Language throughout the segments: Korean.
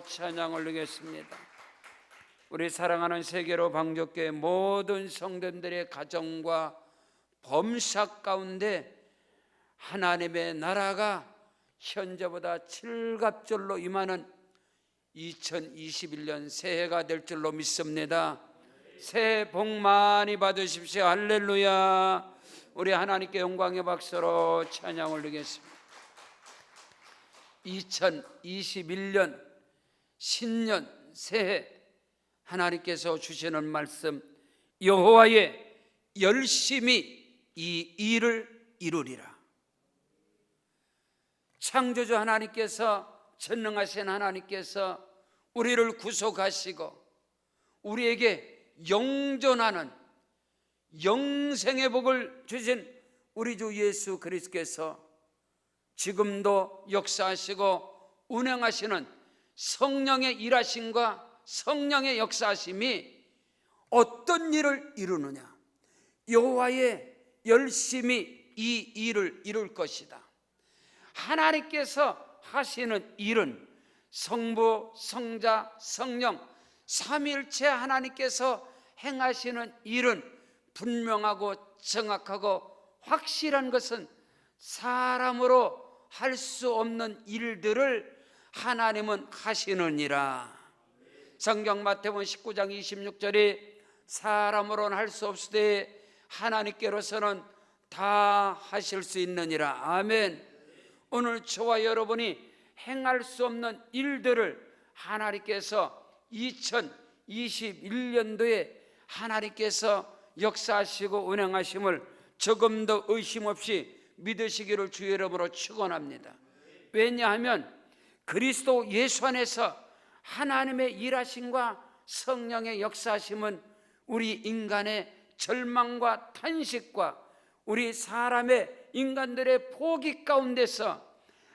찬양 올리겠습니다. 우리 사랑하는 세계로 방족교회 모든 성도들의 가정과 범사 가운데 하나님의 나라가 현재보다 7갑절로 임하는 2021년 새해가 될 줄로 믿습니다. 새해 복 많이 받으십시오. 할렐루야. 우리 하나님께 영광의 박수로 찬양 올리겠습니다. 2021년 신년 새해 하나님께서 주시는 말씀, 여호와의 열심히 이 일을 이루리라. 창조주 하나님께서, 전능하신 하나님께서 우리를 구속하시고 우리에게 영존하는 영생의 복을 주신 우리 주 예수 그리스도께서 지금도 역사하시고 운행하시는 성령의 일하심과 성령의 역사하심이 어떤 일을 이루느냐? 여호와의 열심히 이 일을 이룰 것이다. 하나님께서 하시는 일은 성부, 성자, 성령 삼위일체 하나님께서 행하시는 일은 분명하고 정확하고 확실한 것은 사람으로 할 수 없는 일들을 하나님은 하시느니라. 성경 마태복음 19장 26절에 사람으로는 할 수 없으되 하나님께로서는 다 하실 수 있느니라. 아멘. 오늘 저와 여러분이 행할 수 없는 일들을 하나님께서 2021년도에 하나님께서 역사하시고 운행하심을 조금도 의심 없이 믿으시기를 주의 이름으로 축원합니다. 왜냐하면 그리스도 예수 안에서 하나님의 일하심과 성령의 역사하심은 우리 인간의 절망과 탄식과 우리 사람의 인간들의 포기 가운데서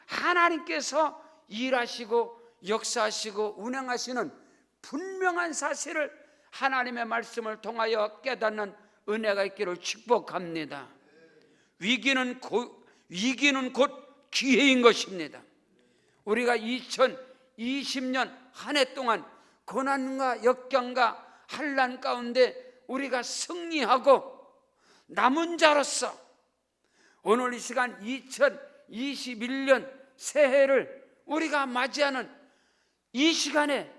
하나님께서 일하시고 역사하시고 운행하시는 분명한 사실을 하나님의 말씀을 통하여 깨닫는 은혜가 있기를 축복합니다. 위기는 곧 기회인 것입니다. 우리가 2020년 한 해 동안 고난과 역경과 환난 가운데 우리가 승리하고 남은 자로서 오늘 이 시간 2021년 새해를 우리가 맞이하는 이 시간에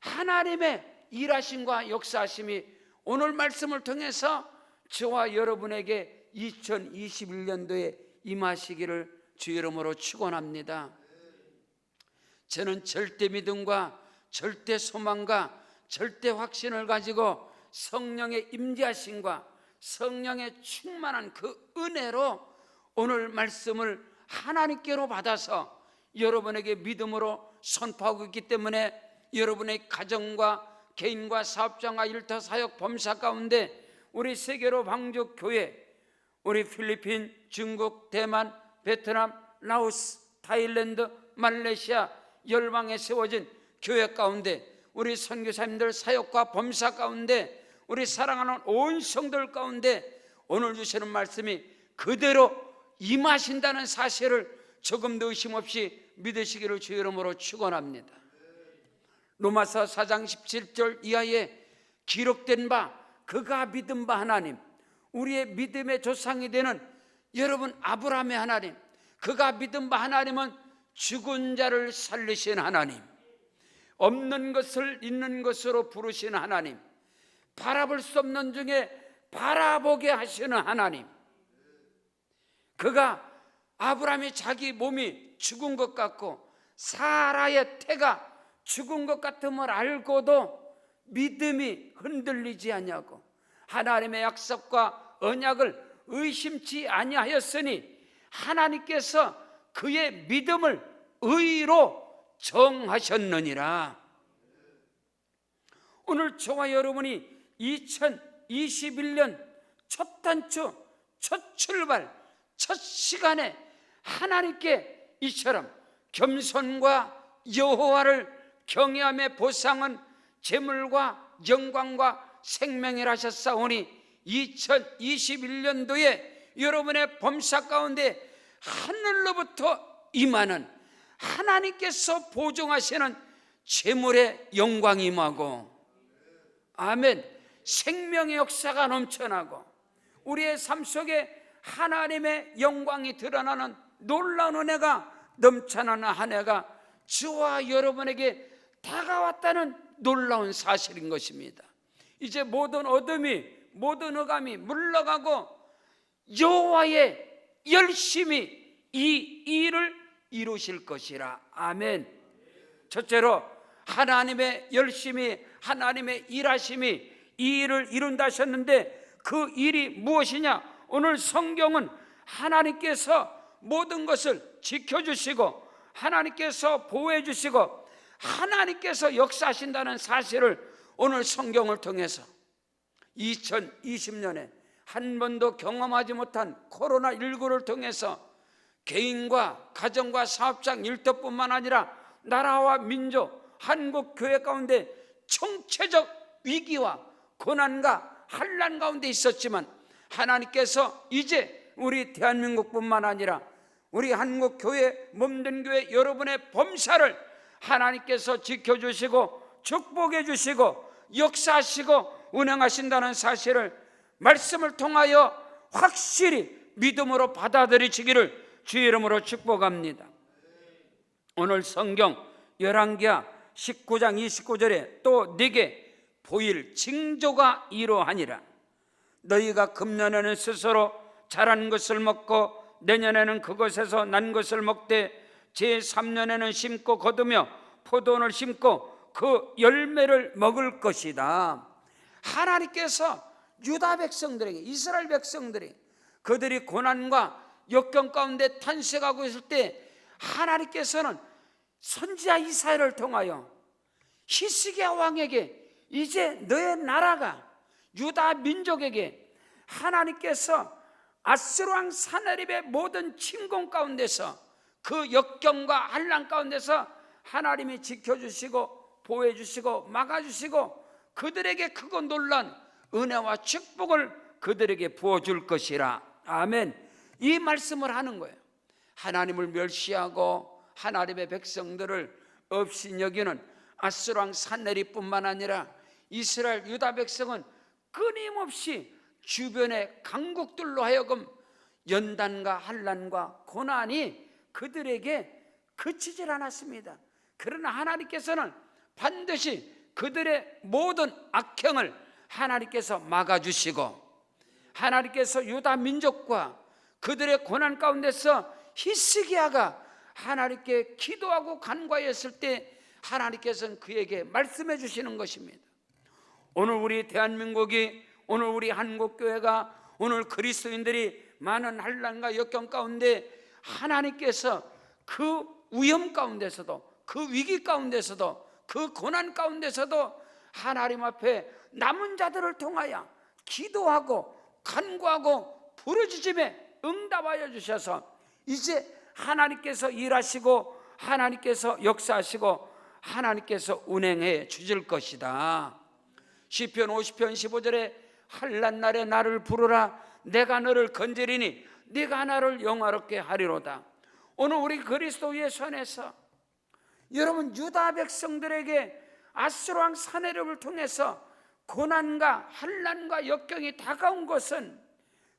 하나님의 일하심과 역사하심이 오늘 말씀을 통해서 저와 여러분에게 2021년도에 임하시기를 주의 이름으로 축원합니다. 저는 절대 믿음과 절대 소망과 절대 확신을 가지고 성령의 임재하심과 성령의 충만한 그 은혜로 오늘 말씀을 하나님께로 받아서 여러분에게 믿음으로 선포하고 있기 때문에 여러분의 가정과 개인과 사업장과 일터 사역 범사 가운데 우리 세계로 방주 교회, 우리 필리핀, 중국, 대만, 베트남, 라오스, 타일랜드, 말레이시아 열방에 세워진 교회 가운데 우리 선교사님들 사역과 범사 가운데 우리 사랑하는 온 성도들 가운데 오늘 주시는 말씀이 그대로 임하신다는 사실을 조금도 의심 없이 믿으시기를 주의 이름으로 축원합니다. 로마서 4장 17절 이하에 기록된 바 그가 믿은 바 하나님, 우리의 믿음의 조상이 되는 여러분 아브라함의 하나님, 그가 믿은 바 하나님은 죽은 자를 살리신 하나님, 없는 것을 있는 것으로 부르신 하나님, 바라볼 수 없는 중에 바라보게 하시는 하나님, 그가 아브라함이 자기 몸이 죽은 것 같고 사라의 태가 죽은 것 같음을 알고도 믿음이 흔들리지 아니하고 하나님의 약속과 언약을 의심치 아니하였으니 하나님께서 그의 믿음을 의로 정하셨느니라. 오늘 저와 여러분이 2021년 첫 단추, 첫 출발, 첫 시간에 하나님께 이처럼 겸손과 여호와를 경외함의 보상은 재물과 영광과 생명이라 하셨사오니 2021년도에 여러분의 범사 가운데 하늘로부터 임하는 하나님께서 보증하시는 재물의 영광이 임하고, 아멘, 생명의 역사가 넘쳐나고 우리의 삶 속에 하나님의 영광이 드러나는 놀라운 은혜가 넘쳐나는 한 해가 저와 여러분에게 다가왔다는 놀라운 사실인 것입니다. 이제 모든 어둠이, 모든 흑암이 물러가고 여호와의 열심히 이 일을 이루실 것이라. 아멘. 첫째로 하나님의 열심히, 하나님의 일하심이 이 일을 이룬다 하셨는데, 그 일이 무엇이냐? 오늘 성경은 하나님께서 모든 것을 지켜주시고 하나님께서 보호해 주시고 하나님께서 역사하신다는 사실을 오늘 성경을 통해서 2020년에 한 번도 경험하지 못한 코로나19를 통해서 개인과 가정과 사업장 일터뿐만 아니라 나라와 민족, 한국 교회 가운데 총체적 위기와 고난과 환난 가운데 있었지만 하나님께서 이제 우리 대한민국뿐만 아니라 우리 한국 교회, 몸된 교회 여러분의 범사를 하나님께서 지켜주시고 축복해 주시고 역사하시고 운행하신다는 사실을 말씀을 통하여 확실히 믿음으로 받아들이시기를 주의 이름으로 축복합니다. 오늘 성경 열왕기하 19장 29절에 또 네게 보일 징조가 이러하니라. 너희가 금년에는 스스로 자란 것을 먹고 내년에는 그것에서 난 것을 먹되 제3년에는 심고 거두며 포도원을 심고 그 열매를 먹을 것이다. 하나님께서 유다 백성들에게, 이스라엘 백성들이 그들이 고난과 역경 가운데 탄식하고 있을 때 하나님께서는 선지자 이사야를 통하여 히스기야 왕에게 이제 너의 나라가 유다 민족에게 하나님께서 아스루 왕 사나립의 모든 침공 가운데서 그 역경과 환난 가운데서 하나님이 지켜주시고 보호해주시고 막아주시고 그들에게 크고 놀란 은혜와 축복을 그들에게 부어줄 것이라. 아멘. 이 말씀을 하는 거예요. 하나님을 멸시하고 하나님의 백성들을 없이 여기는 아스루 왕 산헤립뿐만 아니라 이스라엘 유다 백성은 끊임없이 주변의 강국들로 하여금 연단과 환난과 고난이 그들에게 그치질 않았습니다. 그러나 하나님께서는 반드시 그들의 모든 악행을 하나님께서 막아주시고 하나님께서 유다 민족과 그들의 고난 가운데서 히스기야가 하나님께 기도하고 간구하였을 때 하나님께서는 그에게 말씀해 주시는 것입니다. 오늘 우리 대한민국이, 오늘 우리 한국교회가, 오늘 그리스도인들이 많은 환난과 역경 가운데 하나님께서 그 위험 가운데서도, 그 위기 가운데서도, 그 고난 가운데서도 하나님 앞에 남은 자들을 통하여 기도하고 간구하고 부르짖음에 응답하여 주셔서 이제 하나님께서 일하시고 하나님께서 역사하시고 하나님께서 운행해 주실 것이다. 시편 50편 15절에 환난 날에 나를 부르라 내가 너를 건지리니 네가 나를 영화롭게 하리로다. 오늘 우리 그리스도의 손에서 여러분 유다 백성들에게 아스루 왕 산헤립을 통해서 고난과 환난과 역경이 다가온 것은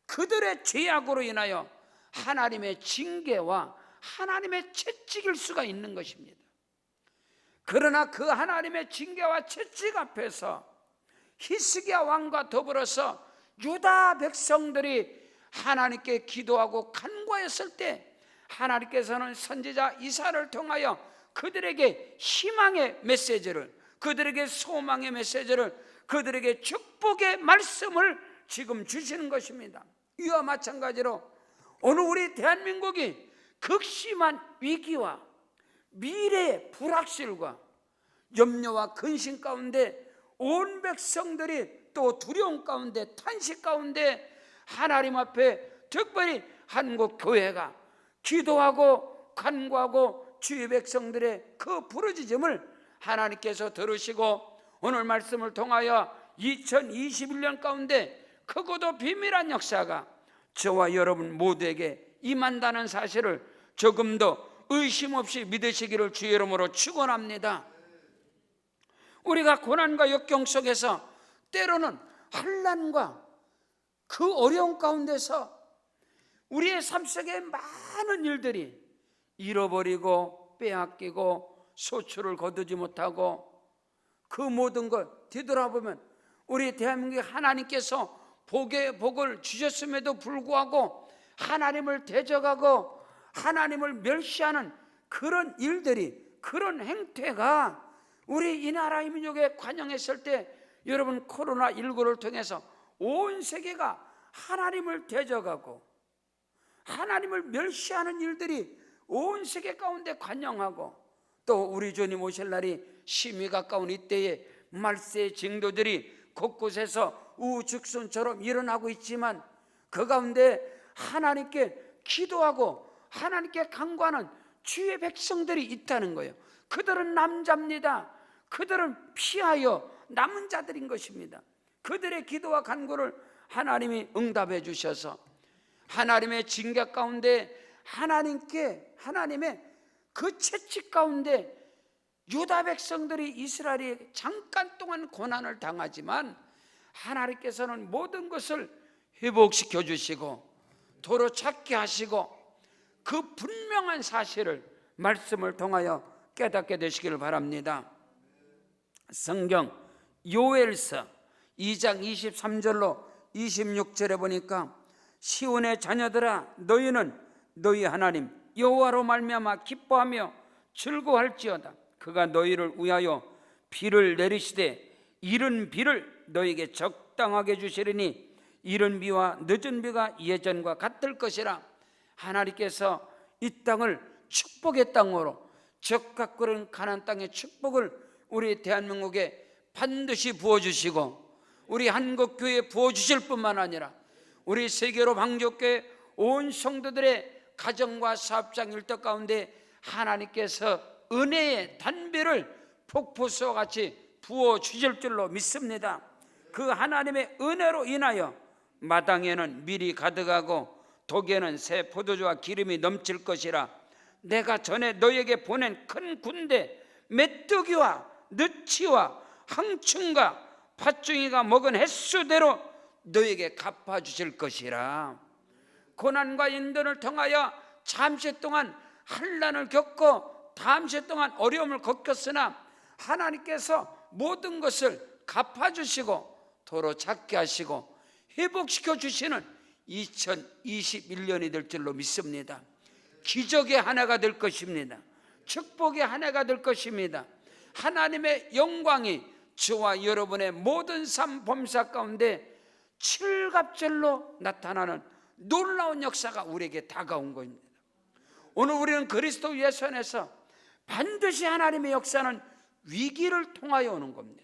그들의 죄악으로 인하여 하나님의 징계와 하나님의 채찍일 수가 있는 것입니다. 그러나 그 하나님의 징계와 채찍 앞에서 히스기야 왕과 더불어서 유다 백성들이 하나님께 기도하고 간구했을 때 하나님께서는 선지자 이사야를 통하여 그들에게 희망의 메시지를, 그들에게 소망의 메시지를, 그들에게 축복의 말씀을 지금 주시는 것입니다. 이와 마찬가지로 오늘 우리 대한민국이 극심한 위기와 미래의 불확실과 염려와 근심 가운데 온 백성들이 또 두려움 가운데 탄식 가운데 하나님 앞에 특별히 한국 교회가 기도하고 간구하고 주의 백성들의 그 부르짖음을 하나님께서 들으시고 오늘 말씀을 통하여 2021년 가운데 크고도 비밀한 역사가 저와 여러분 모두에게 임한다는 사실을 조금 더 의심 없이 믿으시기를 주의 이름으로 축원합니다. 우리가 고난과 역경 속에서 때로는 환난과 그 어려움 가운데서 우리의 삶 속에 많은 일들이 잃어버리고 빼앗기고 소출을 거두지 못하고 그 모든 걸 뒤돌아보면 우리 대한민국에 하나님께서 복을 주셨음에도 불구하고 하나님을 대적하고 하나님을 멸시하는 그런 일들이, 그런 행태가 우리 이 나라 이 민족에 관영했을 때, 여러분 코로나19를 통해서 온 세계가 하나님을 대적하고 하나님을 멸시하는 일들이 온 세계 가운데 관영하고, 또 우리 주님 오실 날이 심히 가까운 이때에 말세의 징조들이 곳곳에서 우죽순처럼 일어나고 있지만, 그 가운데 하나님께 기도하고 하나님께 간구하는 주의 백성들이 있다는 거예요. 그들은 남자입니다. 그들은 피하여 남은 자들인 것입니다. 그들의 기도와 간구를 하나님이 응답해 주셔서 하나님의 징계 가운데 하나님의 그 채찍 가운데 유다 백성들이, 이스라엘이 잠깐 동안 고난을 당하지만 하나님께서는 모든 것을 회복시켜 주시고 도로 찾게 하시고, 그 분명한 사실을 말씀을 통하여 깨닫게 되시기를 바랍니다. 성경 요엘서 2장 23절로 26절에 보니까, 시온의 자녀들아 너희는 너희 하나님 여호와로 말미암아 기뻐하며 즐거워할지어다. 그가 너희를 위하여 비를 내리시되 이른 비를 너희에게 적당하게 주시리니 이른 비와 늦은 비가 예전과 같을 것이라. 하나님께서 이 땅을 축복의 땅으로, 적과 끓은 가나안 땅의 축복을 우리 대한민국에 반드시 부어주시고, 우리 한국교회에 부어주실 뿐만 아니라 우리 세계로 방족교회 온 성도들의 가정과 사업장 일터 가운데 하나님께서 은혜의 단비를 폭포수와 같이 부어주실 줄로 믿습니다. 그 하나님의 은혜로 인하여 마당에는 밀이 가득하고 독에는 새 포도주와 기름이 넘칠 것이라. 내가 전에 너에게 보낸 큰 군대 메뚜기와 느치와 항충과 팥중이가 먹은 횟수대로 너에게 갚아주실 것이라. 고난과 인전을 통하여 잠시 동안 환난을 겪고 잠시 동안 어려움을 겪었으나 하나님께서 모든 것을 갚아주시고 도로 찾게 하시고 회복시켜 주시는 2021년이 될 줄로 믿습니다. 기적의 한 해가 될 것입니다. 축복의 한 해가 될 것입니다. 하나님의 영광이 저와 여러분의 모든 삶 범사 가운데 칠갑절로 나타나는 놀라운 역사가 우리에게 다가온 것입니다. 오늘 우리는 그리스도 예수 안에서 반드시 하나님의 역사는 위기를 통하여 오는 겁니다.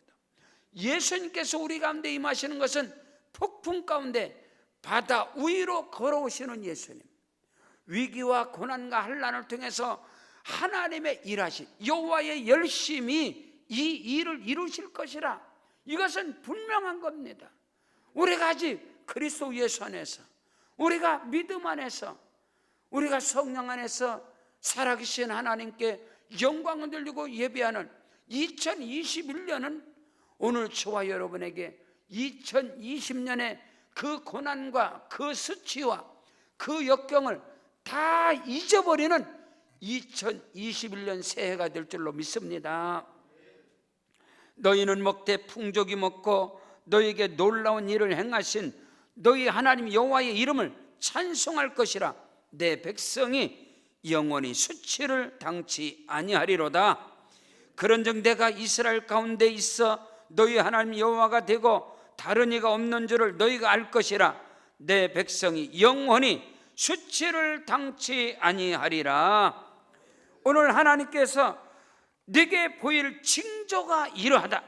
예수님께서 우리 가운데 임하시는 것은 폭풍 가운데 바다 위로 걸어오시는 예수님, 위기와 고난과 환난을 통해서 하나님의 일하신 여호와의 열심히 이 일을 이루실 것이라. 이것은 분명한 겁니다. 우리가 아직 그리스도 예수 안에서, 우리가 믿음 안에서, 우리가 성령 안에서 살아계신 하나님께 영광을 돌리고 예배하는 2021년은 오늘 저와 여러분에게 2020년의 그 고난과 그 수치와 그 역경을 다 잊어버리는 2021년 새해가 될 줄로 믿습니다. 너희는 먹되 풍족이 먹고 너희에게 놀라운 일을 행하신 너희 하나님 여호와의 이름을 찬송할 것이라. 내 백성이 영원히 수치를 당치 아니하리로다. 그런즉 내가 이스라엘 가운데 있어 너희 하나님 여호와가 되고 다른 이가 없는 줄을 너희가 알 것이라. 내 백성이 영원히 수치를 당치 아니하리라. 오늘 하나님께서 네게 보일 징조가 이러하다.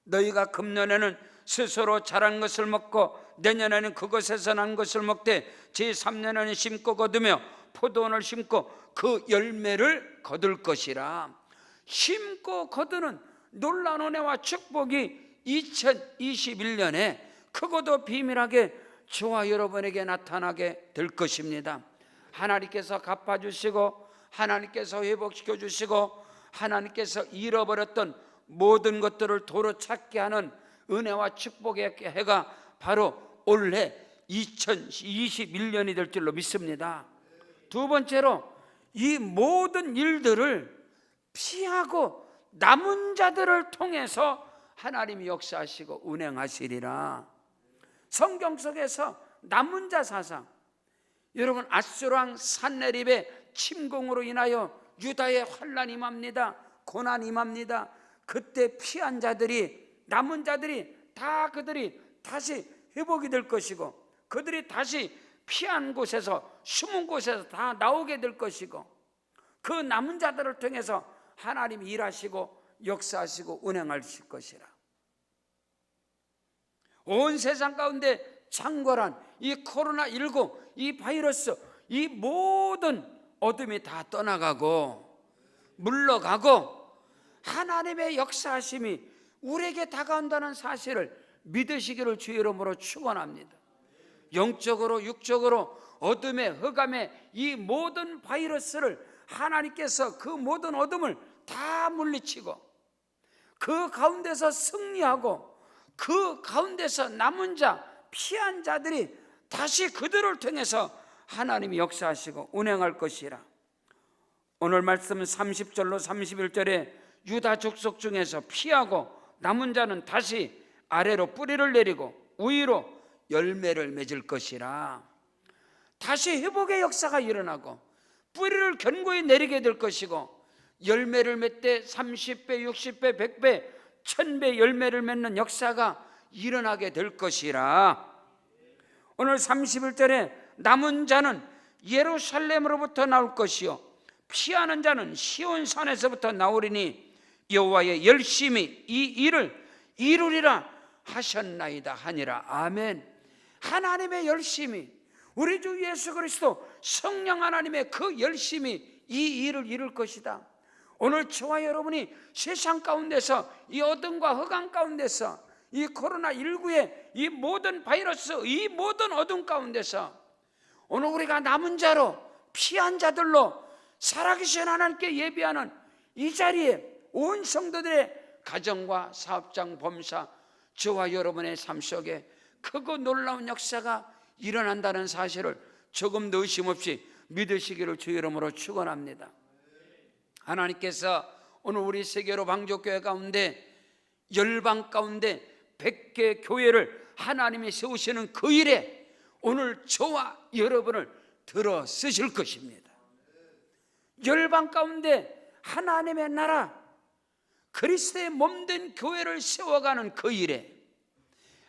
너희가 금년에는 스스로 자란 것을 먹고 내년에는 그것에서 난 것을 먹되 제3년에는 심고 거두며 포도원을 심고 그 열매를 거둘 것이라. 심고 거두는 놀라운 은혜와 축복이 2021년에 크고도 비밀하게 저와 여러분에게 나타나게 될 것입니다. 하나님께서 갚아주시고 하나님께서 회복시켜 주시고 하나님께서 잃어버렸던 모든 것들을 도로 찾게 하는 은혜와 축복의 해가 바로 올해 2021년이 될 줄로 믿습니다. 두 번째로 이 모든 일들을 피하고 남은 자들을 통해서 하나님이 역사하시고 운행하시리라. 성경 속에서 남은 자 사상, 여러분 아수르왕 산헤립의 침공으로 인하여 유다의 환난이 임합니다. 고난이 임합니다. 그때 피한 자들이, 남은 자들이 다 그들이 다시 회복이 될 것이고, 그들이 다시 피한 곳에서, 숨은 곳에서 다 나오게 될 것이고, 그 남은 자들을 통해서 하나님이 일하시고 역사하시고 운행하실 것이라. 온 세상 가운데 창궐한 이 코로나19, 이 바이러스, 이 모든 어둠이 다 떠나가고 물러가고 하나님의 역사하심이 우리에게 다가온다는 사실을 믿으시기를 주의 이름으로 축원합니다. 영적으로 육적으로 어둠의 흑암의 이 모든 바이러스를 하나님께서 그 모든 어둠을 다 물리치고 그 가운데서 승리하고 그 가운데서 남은 자, 피한 자들이 다시 그들을 통해서 하나님이 역사하시고 운행할 것이라. 오늘 말씀 30절로 31절에 유다 족속 중에서 피하고 남은 자는 다시 아래로 뿌리를 내리고 위로 열매를 맺을 것이라. 다시 회복의 역사가 일어나고 뿌리를 견고히 내리게 될 것이고 열매를 맺되 30배, 60배, 100배, 1000배 열매를 맺는 역사가 일어나게 될 것이라. 오늘 31절에 남은 자는 예루살렘으로부터 나올 것이요 피하는 자는 시온 산에서부터 나오리니 여호와의 열심히 이 일을 이루리라 하셨나이다 하니라. 아멘. 하나님의 열심히, 우리 주 예수 그리스도 성령 하나님의 그 열심히 이 일을 이룰 것이다. 오늘 저와 여러분이 세상 가운데서 이 어둠과 흑암 가운데서 이 코로나19의 이 모든 바이러스, 이 모든 어둠 가운데서 오늘 우리가 남은 자로 피한 자들로 살아계신 하나님께 예비하는 이 자리에 온 성도들의 가정과 사업장, 범사, 저와 여러분의 삶 속에 크고 놀라운 역사가 일어난다는 사실을 조금도 의심 없이 믿으시기를 주의 이름으로 축원합니다. 하나님께서 오늘 우리 세계로 방족교회 가운데 열방 가운데 100개 교회를 하나님이 세우시는 그 일에 오늘 저와 여러분을 들어 쓰실 것입니다. 열방 가운데 하나님의 나라 그리스도의 몸된 교회를 세워가는 그 일에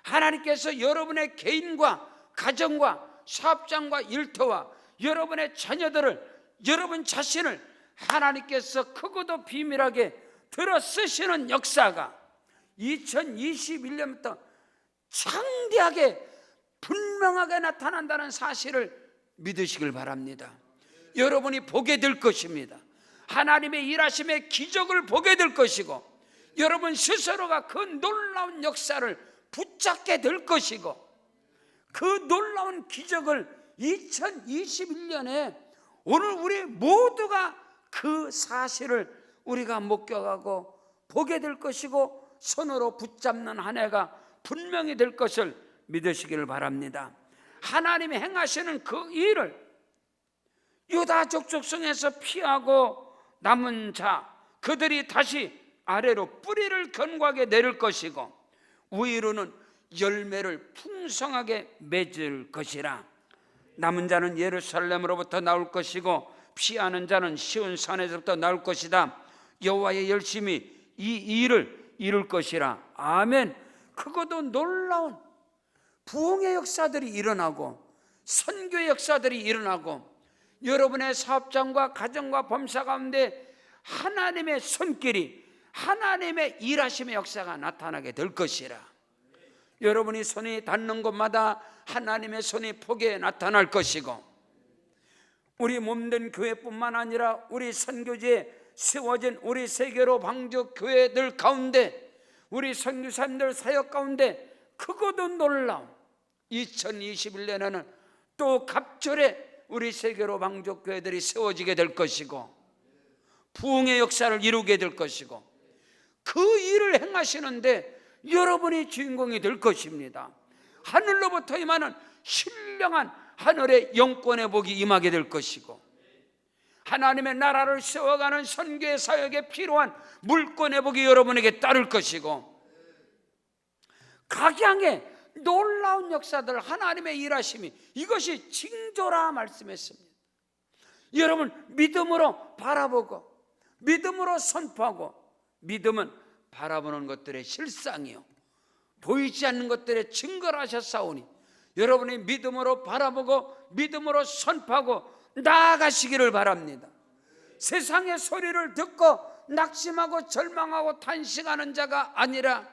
하나님께서 여러분의 개인과 가정과 사업장과 일터와 여러분의 자녀들을, 여러분 자신을 하나님께서 크고도 비밀하게 들어 쓰시는 역사가 2021년부터 창대하게 분명하게 나타난다는 사실을 믿으시길 바랍니다. 여러분이 보게 될 것입니다. 하나님의 일하심의 기적을 보게 될 것이고 여러분 스스로가 그 놀라운 역사를 붙잡게 될 것이고 그 놀라운 기적을 2021년에 오늘 우리 모두가 그 사실을 우리가 목격하고 보게 될 것이고 손으로 붙잡는 한 해가 분명히 될 것을 믿으시기를 바랍니다. 하나님이 행하시는 그 일을 유다 족속성에서 피하고 남은 자 그들이 다시 아래로 뿌리를 견고하게 내릴 것이고 위로는 열매를 풍성하게 맺을 것이라. 남은 자는 예루살렘으로부터 나올 것이고 피하는 자는 시온 산에서부터 나올 것이다. 여호와의 열심히 이 일을 이룰 것이라. 아멘. 그것도 놀라운 부흥의 역사들이 일어나고 선교의 역사들이 일어나고 여러분의 사업장과 가정과 범사 가운데 하나님의 손길이, 하나님의 일하심의 역사가 나타나게 될 것이라. 여러분이 손이 닿는 곳마다 하나님의 손이 폭에 나타날 것이고 우리 몸된 교회뿐만 아니라 우리 선교지에 세워진 우리 세계로 방주 교회들 가운데 우리 선교사님들 사역 가운데 크고도 놀라운 2021년에는 또 갑절에 우리 세계로 방주 교회들이 세워지게 될 것이고 부흥의 역사를 이루게 될 것이고 그 일을 행하시는데 여러분이 주인공이 될 것입니다. 하늘로부터 임하는 신령한 하늘의 영권의 복이 임하게 될 것이고, 하나님의 나라를 세워가는 선교의 사역에 필요한 물권의 복이 여러분에게 따를 것이고, 각양의 놀라운 역사들, 하나님의 일하심이, 이것이 징조라 말씀했습니다. 여러분, 믿음으로 바라보고 믿음으로 선포하고, 믿음은 바라보는 것들의 실상이요 보이지 않는 것들의 증거를 하셨사오니, 여러분이 믿음으로 바라보고 믿음으로 선포하고 나아가시기를 바랍니다. 세상의 소리를 듣고 낙심하고 절망하고 탄식하는 자가 아니라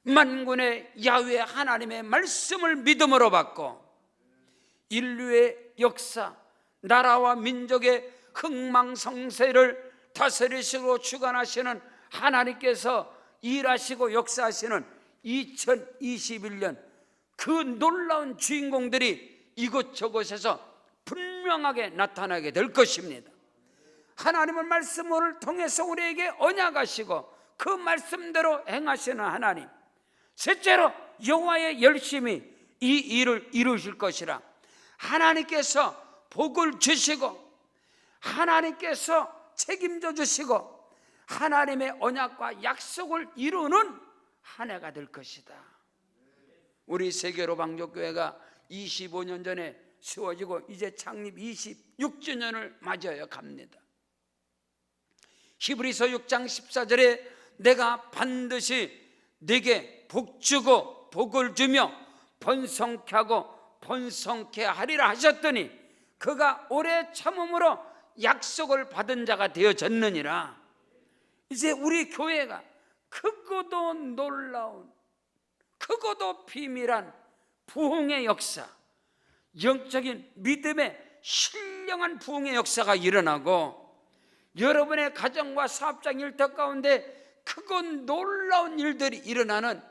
만군의 야훼 하나님의 말씀을 믿음으로 받고, 인류의 역사, 나라와 민족의 흥망성쇠를 다스리시고 주관하시는 하나님께서 일하시고 역사하시는 2021년, 그 놀라운 주인공들이 이곳저곳에서 분명하게 나타나게 될 것입니다. 하나님의 말씀을 통해서 우리에게 언약하시고 그 말씀대로 행하시는 하나님, 셋째로 여호와의 열심히 이 일을 이루실 것이라. 하나님께서 복을 주시고 하나님께서 책임져 주시고 하나님의 언약과 약속을 이루는 한 해가 될 것이다. 우리 세계로 방족교회가 25년 전에 세워지고 이제 창립 26주년을 맞이하여 갑니다. 히브리서 6장 14절에 내가 반드시 네게 복주고 복을 주며 번성케 하고 번성케 하리라 하셨더니 그가 오래 참음으로 약속을 받은 자가 되어졌느니라. 이제 우리 교회가 크고도 놀라운, 크고도 비밀한 부흥의 역사, 영적인 믿음의 신령한 부흥의 역사가 일어나고, 여러분의 가정과 사업장 일터 가운데 크고 놀라운 일들이 일어나는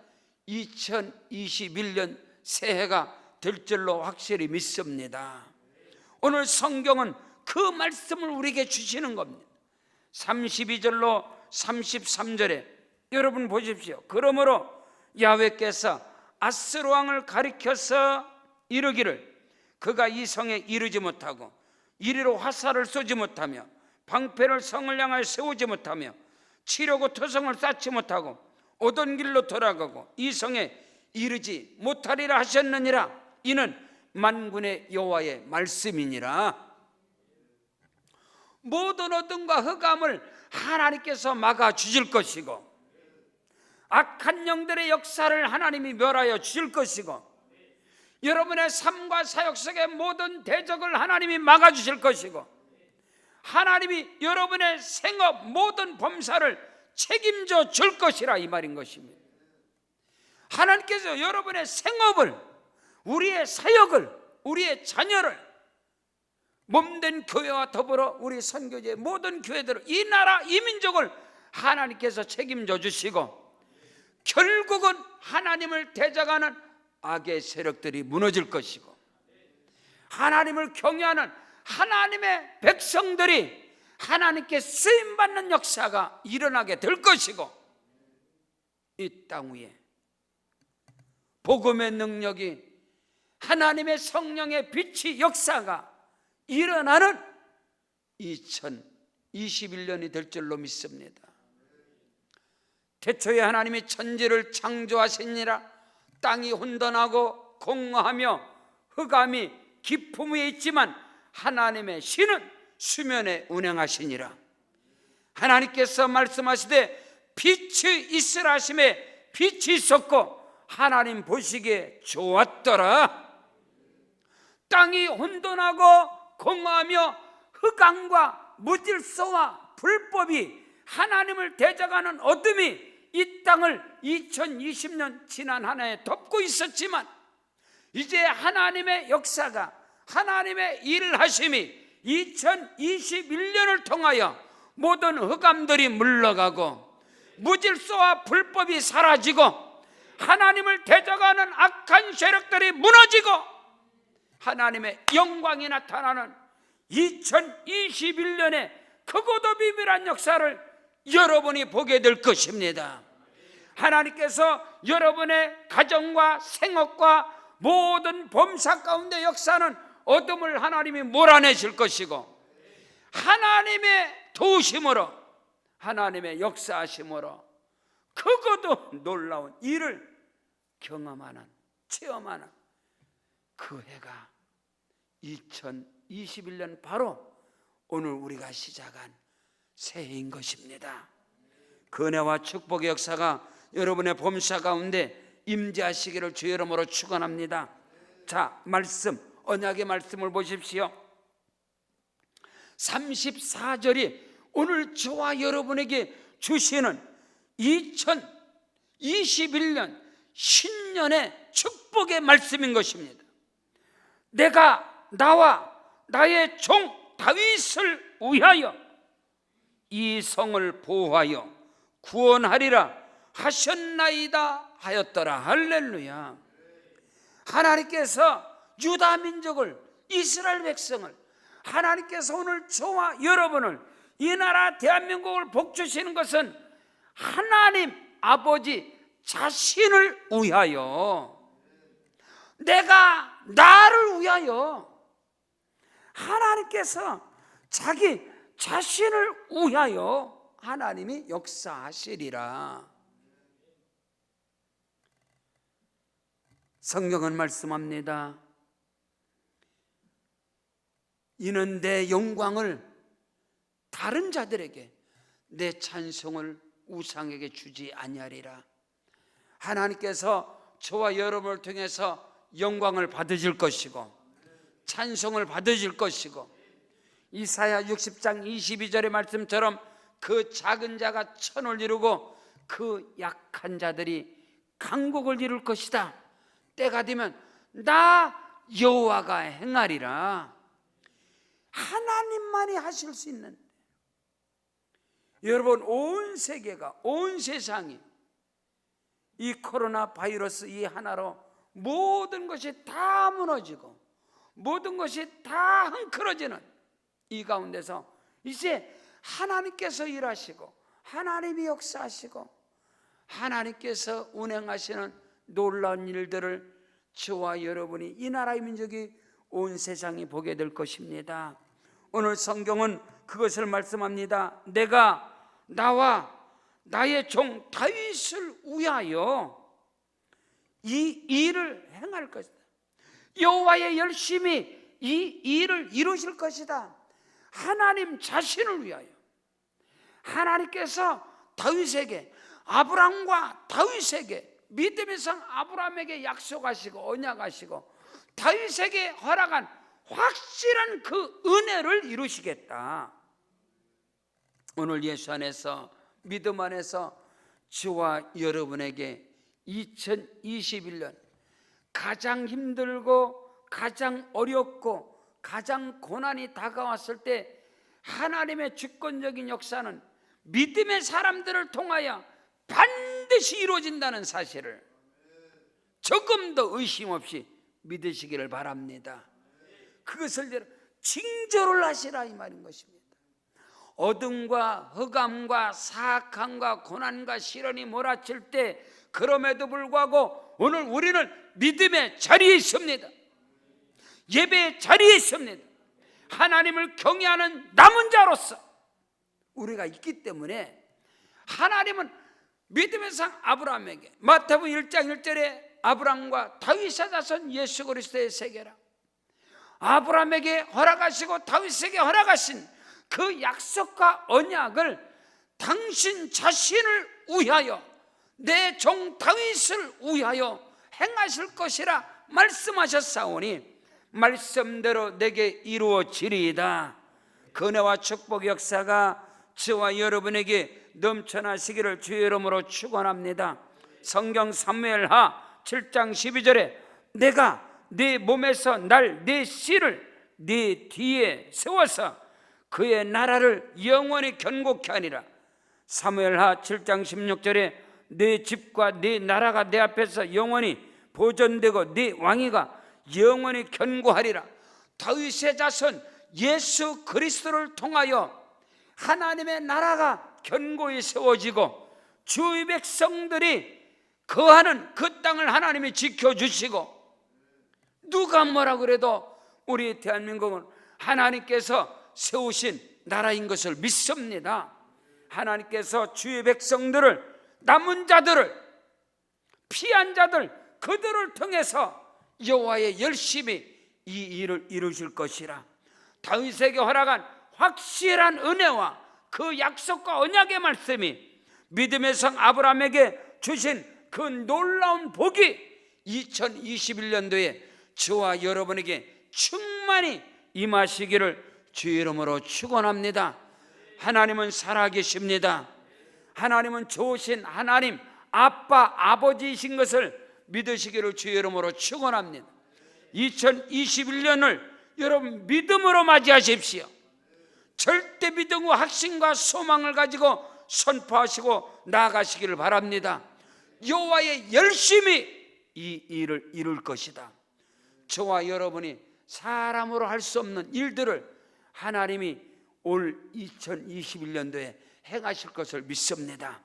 2021년 새해가 될 줄로 확실히 믿습니다. 오늘 성경은 그 말씀을 우리에게 주시는 겁니다. 32절로 33절에 여러분 보십시오. 그러므로 야훼께서 아스로 왕을 가리켜서 이르기를 그가 이 성에 이르지 못하고 이리로 화살을 쏘지 못하며 방패를 성을 향하여 세우지 못하며 치려고 토성을 쌓지 못하고 오던 길로 돌아가고 이 성에 이르지 못하리라 하셨느니라. 이는 만군의 여호와의 말씀이니라. 모든 어둠과 흑암을 하나님께서 막아주실 것이고, 악한 영들의 역사를 하나님이 멸하여 주실 것이고, 여러분의 삶과 사역 속의 모든 대적을 하나님이 막아주실 것이고, 하나님이 여러분의 생업 모든 범사를 책임져 줄 것이라, 이 말인 것입니다. 하나님께서 여러분의 생업을, 우리의 사역을, 우리의 자녀를, 몸된 교회와 더불어 우리 선교지의 모든 교회들을, 이 나라 이 민족을 하나님께서 책임져 주시고, 결국은 하나님을 대적하는 악의 세력들이 무너질 것이고, 하나님을 경외하는 하나님의 백성들이 하나님께 쓰임받는 역사가 일어나게 될 것이고, 이 땅 위에 복음의 능력이, 하나님의 성령의 빛이 역사가 일어나는 2021년이 될 줄로 믿습니다. 태초에 하나님이 천지를 창조하시니라. 땅이 혼돈하고 공허하며 흑암이 깊음 위에 있지만 하나님의 신은 수면에 운행하시니라. 하나님께서 말씀하시되 빛이 있으라 하심에 빛이 있었고 하나님 보시기에 좋았더라. 땅이 혼돈하고 공허하며 흑암과 무질서와 불법이, 하나님을 대적하는 어둠이 이 땅을 2020년 지난 한 해에 덮고 있었지만, 이제 하나님의 역사가, 하나님의 일하심이 2021년을 통하여 모든 흑암들이 물러가고 무질서와 불법이 사라지고 하나님을 대적하는 악한 세력들이 무너지고 하나님의 영광이 나타나는 2021년의 크고도 비밀한 역사를 여러분이 보게 될 것입니다. 하나님께서 여러분의 가정과 생업과 모든 범사 가운데 역사는 어둠을 하나님이 몰아내실 것이고, 하나님의 도우심으로, 하나님의 역사하심으로 크고도 놀라운 일을 경험하는, 체험하는 그 해가 2021년 바로 오늘 우리가 시작한 새해인 것입니다. 그 은혜와 축복의 역사가 여러분의 범사 가운데 임재하시기를 주의 이름으로 축원합니다. 자, 말씀, 언약의 말씀을 보십시오. 34절이 오늘 저와 여러분에게 주시는 2021년 신년의 축복의 말씀인 것입니다. 내가 나와 나의 종 다윗을 위하여 이 성을 보호하여 구원하리라 하셨나이다 하였더라. 할렐루야. 하나님께서 유다 민족을, 이스라엘 백성을, 하나님께서 오늘 저와 여러분을, 이 나라 대한민국을 복주시는 것은 하나님 아버지 자신을 위하여, 내가 나를 위하여, 하나님께서 자기 자신을 위하여 하나님이 역사하시리라. 성경은 말씀합니다. 이는 내 영광을 다른 자들에게, 내 찬송을 우상에게 주지 아니하리라. 하나님께서 저와 여러분을 통해서 영광을 받으실 것이고 찬송을 받으실 것이고, 이사야 60장 22절의 말씀처럼 그 작은 자가 천을 이루고 그 약한 자들이 강국을 이룰 것이다. 때가 되면 나 여호와가 행하리라. 하나님만이 하실 수 있는, 여러분, 온 세계가, 온 세상이 이 코로나 바이러스 이 하나로 모든 것이 다 무너지고 모든 것이 다 흥크러지는 이 가운데서 이제 하나님께서 일하시고 하나님이 역사하시고 하나님께서 운행하시는 놀라운 일들을 저와 여러분이, 이 나라의 민족이, 온 세상이 보게 될 것입니다. 오늘 성경은 그것을 말씀합니다. 내가 나와 나의 종 다윗을 위하여 이 일을 행할 것이다. 여호와의 열심히 이 일을 이루실 것이다. 하나님 자신을 위하여 하나님께서 다윗에게, 아브라함과 다윗에게, 믿음의 성 아브라함에게 약속하시고 언약하시고 다윗에게 허락한 확실한 그 은혜를 이루시겠다. 오늘 예수 안에서, 믿음 안에서 저와 여러분에게 2021년 가장 힘들고 가장 어렵고 가장 고난이 다가왔을 때 하나님의 주권적인 역사는 믿음의 사람들을 통하여 반드시 이루어진다는 사실을 조금 더 의심 없이 믿으시기를 바랍니다. 그것을 징조를 하시라 이 말인 것입니다. 어둠과 흑암과 사악함과 고난과 시련이 몰아칠 때, 그럼에도 불구하고 오늘 우리는 믿음의 자리에 있습니다. 예배의 자리에 있습니다. 하나님을 경외하는 남은 자로서 우리가 있기 때문에, 하나님은 믿음의 상 아브라함에게, 마태복음 1장 1절에 아브라함과 다윗의 자손 예수 그리스도의 세계라, 아브라함에게 허락하시고 다윗에게 허락하신 그 약속과 언약을 당신 자신을 위하여, 내 종 다윗을 위하여 행하실 것이라 말씀하셨사오니 말씀대로 내게 이루어지리이다. 그 은혜와 축복의 역사가 저와 여러분에게 넘쳐나시기를 주의 이름으로 축원합니다. 성경 사무엘하 7장 12절에 내가 네 몸에서 날 네 씨를 네 뒤에 세워서 그의 나라를 영원히 견고케 하니라. 사무엘하 7장 16절에 네 집과 네 나라가 내 앞에서 영원히 보존되고 네 왕위가 영원히 견고하리라. 다윗의 자손 예수 그리스도를 통하여 하나님의 나라가 견고히 세워지고 주의 백성들이 거하는 그 땅을 하나님이 지켜주시고, 누가 뭐라 그래도 우리 대한민국은 하나님께서 세우신 나라인 것을 믿습니다. 하나님께서 주의 백성들을, 남은 자들을, 피한 자들, 그들을 통해서 여호와의 열심히 이 일을 이루실 것이라. 다윗에게 허락한 확실한 은혜와 그 약속과 언약의 말씀이 믿음의 성 아브라함에게 주신 그 놀라운 복이 2021년도에 저와 여러분에게 충만히 임하시기를 주의 이름으로 축원합니다. 하나님은 살아계십니다. 하나님은 좋으신 하나님, 아빠, 아버지이신 것을 믿으시기를 주의 이름으로 축원합니다. 2021년을 여러분 믿음으로 맞이하십시오. 절대 믿음과 확신과 소망을 가지고 선포하시고 나아가시기를 바랍니다. 여호와의 열심히 이 일을 이룰 것이다. 저와 여러분이 사람으로 할 수 없는 일들을 하나님이 올 2021년도에 행하실 것을 믿습니다.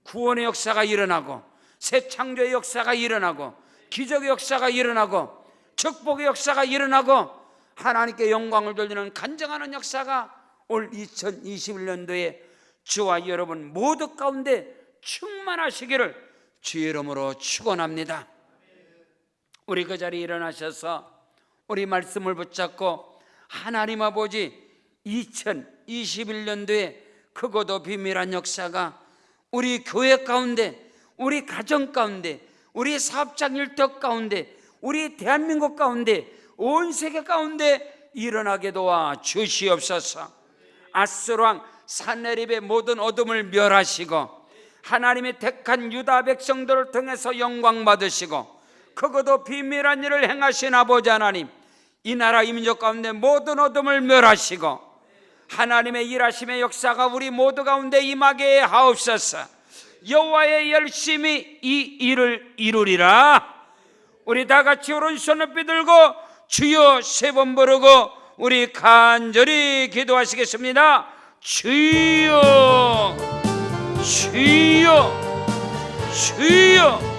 구원의 역사가 일어나고, 새 창조의 역사가 일어나고, 기적의 역사가 일어나고, 축복의 역사가 일어나고, 하나님께 영광을 돌리는 간증하는 역사가 올 2021년도에 저와 여러분 모두 가운데 충만하시기를 주의 이름으로 축원합니다. 우리 그 자리에 일어나셔서 우리 말씀을 붙잡고 하나님 아버지 2021년도에 크고도 비밀한 역사가 우리 교회 가운데, 우리 가정 가운데, 우리 사업장 일터 가운데, 우리 대한민국 가운데, 온 세계 가운데 일어나게 도와 주시옵소서. 아수르왕 산헤립의 모든 어둠을 멸하시고 하나님의 택한 유다 백성들을 통해서 영광 받으시고 크고도 비밀한 일을 행하신 아버지 하나님, 이 나라 이 민족 가운데 모든 어둠을 멸하시고 하나님의 일하심의 역사가 우리 모두 가운데 임하게 하옵소서. 여호와의 열심히 이 일을 이루리라. 우리 다 같이 오른손 높이 들고 주여 세 번 부르고 우리 간절히 기도하시겠습니다. 주여, 주여, 주여.